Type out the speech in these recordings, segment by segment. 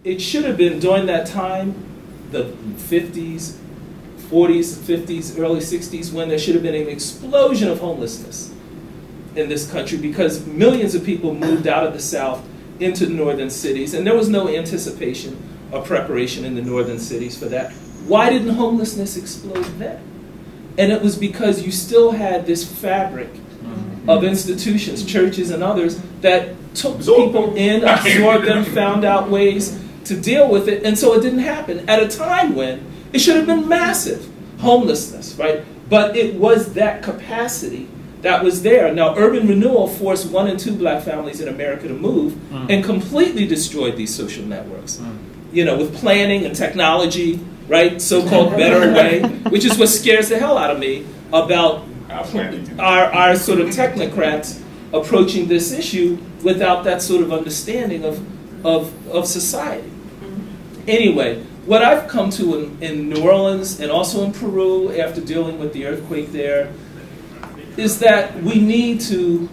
it should have been during that time, the 50s, 40s, 50s, early 60s, when there should have been an explosion of homelessness in this country because millions of people moved out of the South into the northern cities, and there was no anticipation or preparation in the northern cities for that. Why didn't homelessness explode then? And it was because you still had this fabric of institutions, churches and others, that took people in, absorbed them, found out ways to deal with it, and so it didn't happen at a time when it should have been massive homelessness, right? But it was that capacity that was there. Now, urban renewal forced 1 and 2 black families in America to move and completely destroyed these social networks. You know, with planning and technology, right? So-called better way, which is what scares the hell out of me about our sort of technocrats approaching this issue without that sort of understanding of society. Anyway, what I've come to in New Orleans and also in Peru after dealing with the earthquake there is that we need to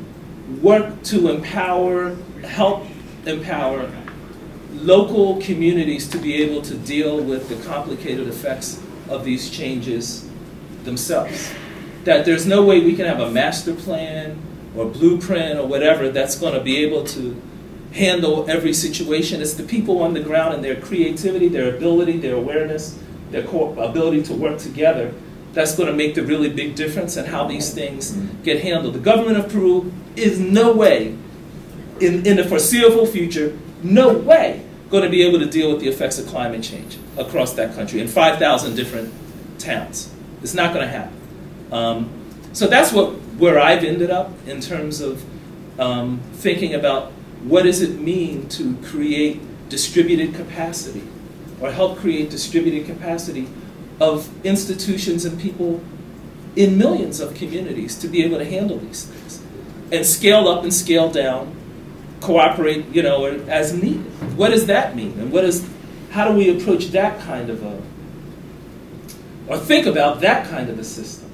work to empower, help empower local communities to be able to deal with the complicated effects of these changes themselves. That there's no way we can have a master plan or blueprint or whatever that's going to be able to handle every situation. It's the people on the ground and their creativity, their ability, their awareness, their ability to work together that's going to make the really big difference in how these things get handled. The government of Peru is no way, in the foreseeable future, no way going to be able to deal with the effects of climate change across that country in 5,000 different towns. It's not going to happen. So that's where I've ended up in terms of thinking about what does it mean to create distributed capacity or help create distributed capacity of institutions and people in millions of communities to be able to handle these things and scale up and scale down, cooperate, you know, as needed. What does that mean? And how do we approach that kind of or think about that kind of a system?